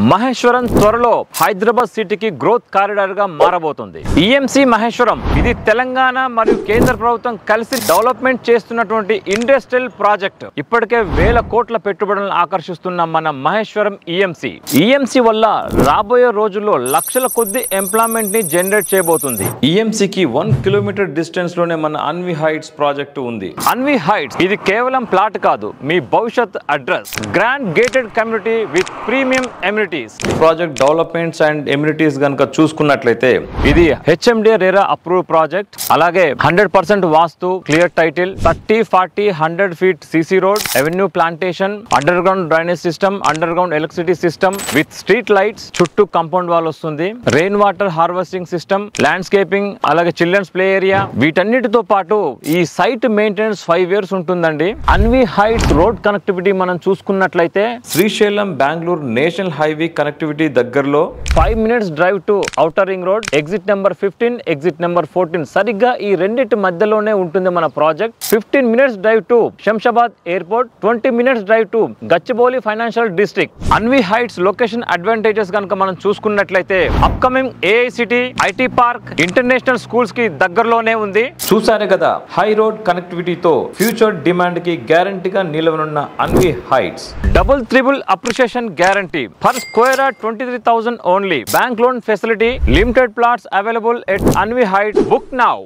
మహేశ్వరం త్వరలో హైదరాబాద్ సిటీకి growth corridor గా మారబోతుంది. ఈఎంసీ మహేశ్వరం ఇది తెలంగాణ మరియు కేంద్ర ప్రభుత్వం కలిసి డెవలప్మెంట్ చేస్తున్నటువంటి ఇండస్ట్రియల్ ప్రాజెక్ట్. ఇప్పటికే వేల కోట్ల పెట్టుబడులను ఆకర్షిస్తున్న మన మహేశ్వరం ఈఎంసీ వల్ల రాబోయే రోజుల్లో లక్షల కొద్ది ఎంప్లాయ్మెంట్ ని జనరేట్ చేయబోతుంది. ఈఎంసీకి 1 కిలోమీటర్ డిస్టెన్స్ లోనే మన అన్వి హైట్స్ ప్రాజెక్టు ఉంది. అన్వి హైట్స్ ఇది కేవలం ప్లాట్ కాదు, మీ భవిష్యత్ address. Grand gated community with premium amenities. Project developments and amenities గనుక చూసుకున్నట్లయితే ఇది హెచ్ఎండి రెరా అప్రూవ్ ప్రాజెక్ట్. అలాగే 100% vastu, clear title, 30, 40, 100 feet CC road, avenue plantation, underground drainage system, underground electricity system with street lights, చుట్టూ compound wall వస్తుంది, rain water harvesting system, landscaping, అలాగే children's play area. వీటన్నిటితో పాటు ఈ site maintenance 5 years ఉంటుందండి. Anvi heights road connectivity మనం చూసుకున్నట్లయితే Srisailam Bengaluru national highway connectivity దగ్గరలో 5 minutes drive to outer ring road, exit number 15, exit number 14 సరిగ్గా ఈ రెండింటి మధ్యలోనే ఉంటుంది మన project. 15 minutes drive to Shamshabad airport, 20 minutes drive to Gachibowli financial district. Anvi heights location advantages కనుక మనం చూసుకున్నట్లయితే upcoming AICTE, IT park, international schools కి దగ్గరలోనే ఉంది. చూసారే కదా, హై రోడ్ కనెక్టివిటీతో ఫ్యూచర్ డిమాండ్ కి గ్యారంటీగా నిలవనున్న Anvi heights. Double triple appreciation guarantee. For square 23,000 only. Bank loan facility, limited plots available at Anvi Heights. Book now.